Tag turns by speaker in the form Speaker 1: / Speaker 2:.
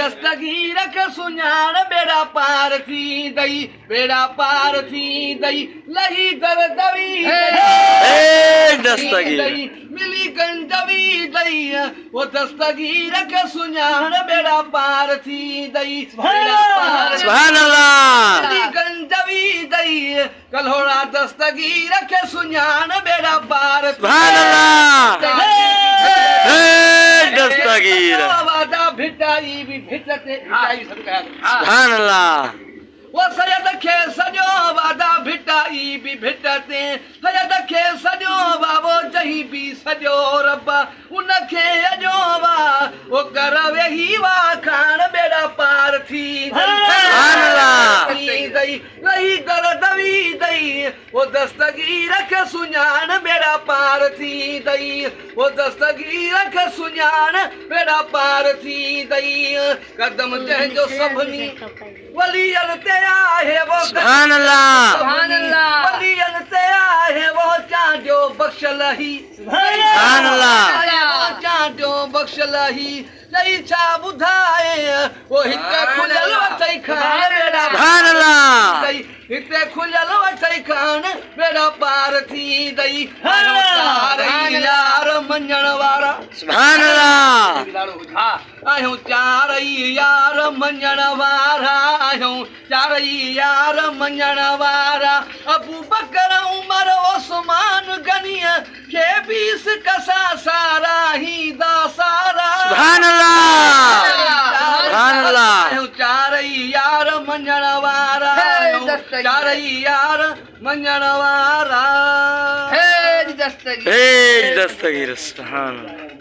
Speaker 1: दस्तगीर खे सुञाण बेड़ा पार थी दई बेड़ा पार थी दई लही दरदवी
Speaker 2: दस्तगीर
Speaker 1: मिली गंजवी दई वो दस्तगीर खे सुञाण बेड़ा पार थी दई बेड़ा पार
Speaker 2: सुभान अल्लाह
Speaker 1: मिली गंजवी दई कल्होड़ा दस्तगीर खे सुञाण बेड़ा पार थी
Speaker 2: सुभान अल्लाह दस्तगीर
Speaker 1: वादा भिटाई भी भिटते
Speaker 2: सुभान अल्लाह
Speaker 1: वो सैयद खे सॼो वादा भिटाई भी भिटते सैयद खे सॼो बाबो चही भी सॼो रब उनखे अॼो वा वो कर वेही वा खान बेड़ा पार थी
Speaker 2: सुभान अल्लाह
Speaker 1: दई लही कर दवी दई वो दस्तगीर खे सुञाण बेड़ा पार थी दई वो दस्तगीर खे सुञाण बेड़ा पार थी दई कदम जंहिंजो सभिनी वलियन ते आहे वो
Speaker 2: सुभान अल्लाह
Speaker 1: वलियन ते आहे वो चांजो बख्शल ही
Speaker 2: सुभान अल्लाह
Speaker 1: चांजो बख्शल ही चई छा ॿुधाए वो हिते खुलियल वठई खान बेड़ा
Speaker 2: सुभान अल्लाह
Speaker 1: दई हिते खुलियल वठई खान बेड़ा पार थी दई चारई यार मञण वारा
Speaker 2: सुभान अल्लाह
Speaker 1: आहियूं चारई यार मञण वारा आहियूं चारई यार मञण वारा अबू बकर उमर उस्मान गनीअ खे बीस कसा सारा ही दा सारा
Speaker 2: सुभान अल्लाह सुभान अल्लाह
Speaker 1: आहियूं चारई यार मञण वारा आहियूं चारई यार मञण वारा
Speaker 2: दस्तगीर सुभान अल्लाह